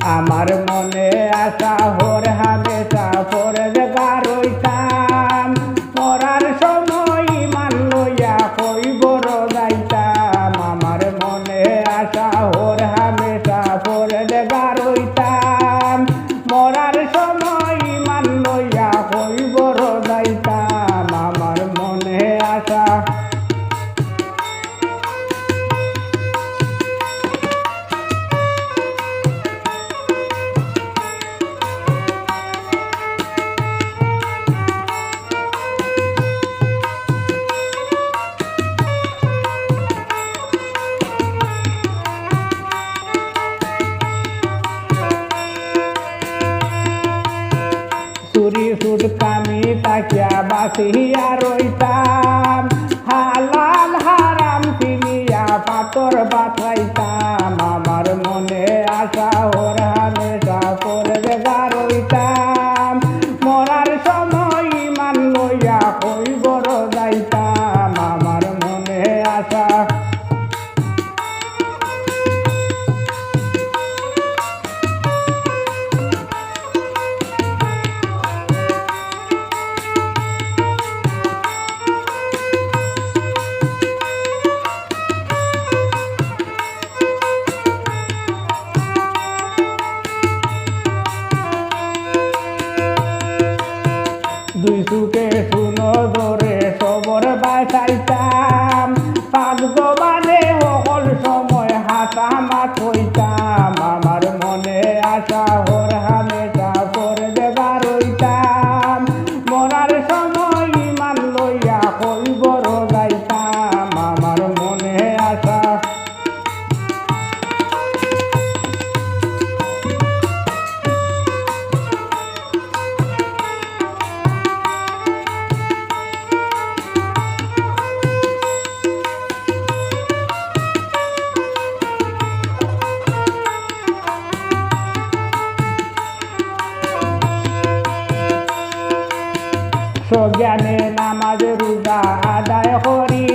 আমার মনে আশা হর হামেশা পরেজগার হইতাম মরার সময় ইমান লইয়া কইবর যাইতাম আমার মনে আশা হর হামেশা পরেজগার হইতাম মরার সময় ইমান লইয়া কইবর যাইতাম আমার মনে আশা চুরি সুদ কামি তাকিয়া বাসিয়া রইতাম হালাল হারাম চিনিয়া পাতর বাছাইতাম আমার মনে আশা ওর হামেশা পরেজগার হইতাম মরার সময় ইমান লইয়া কইবর যাইতাম আমার মনে আশা দুই সুখে শুনো ধরে সবর বাঁচাইতাম পাঁচ জবানে সকল সময় হাসা মাত হইতাম আমার মনে আশা হর হামেশা পরেজগার হইতাম মরার সময় ইমান লইয়া কইবর যাইতাম আমার মনে আশা সজ্ঞানে নামাজ রোজা আদায় করি